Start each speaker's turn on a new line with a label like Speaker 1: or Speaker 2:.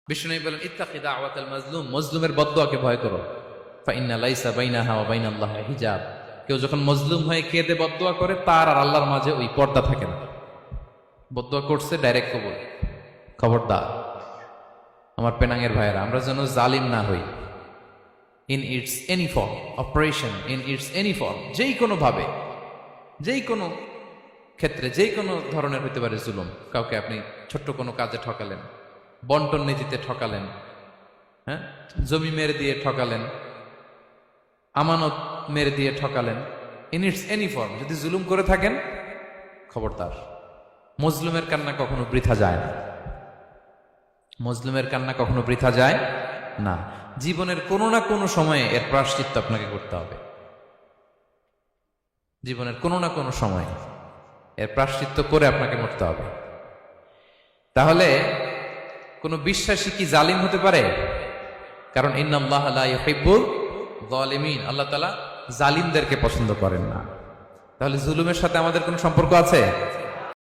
Speaker 1: বিষ্ণু বলেন ইত্তাকি দাওয়াতাল মাজলুম, মজলুমের বদদুয়াকে ভয় করো। ফাইন্না লাইসা বাইনাহা ওয়া বাইনাল্লাহি হিজাব, কেউ যখন মজলুম হয়ে কেঁদে বদদুয়া করে তার আর আল্লাহর মাঝে ওই পর্দা থাকে না। বদদুয়া করছে ডাইরেক্ট কবুল। খবরদার আমার পেনাঙ্গের ভাইয়েরা, আমরা যেন জালিম না হই। In it's any form, operation in it's any form, যেই কোনো ভাবে, যেই কোনো ক্ষেত্রে, যেই কোনো ধরনের হইতে পারে জুলুম। কাউকে আপনি ছোট্ট কোনো কাজে ঠকালেন, বন্টন নীতিতে ঠকালেন, হ্যাঁ, জমি মেরে দিয়ে ঠকালেন, আমানত মেরে দিয়ে ঠকালেন, ইন ইটস এনি ফর্ম যদি জুলুম করে থাকেন, খবরদার। মজলুমের কান্না কখনো বৃথা যায় না। মজলুমের কান্না কখনো বৃথা যায় না। জীবনের কোনো না কোনো সময়ে এর প্রায়শ্চিত্ত আপনাকে করতে হবে। জীবনের কোনো না কোনো সময়ে এর প্রায়শ্চিত্ত করে আপনাকে মরতে হবে। তাহলে কোন বিশ্বাসী কি জালিম হতে পারে? কারণ ইন্নাল্লাহা লা ইউহিব্বুল যালিমিন, আল্লাহ তাআলা জালিমদেরকে পছন্দ করেন না। তাহলে জুলুমের সাথে আমাদের কোনো সম্পর্ক আছে?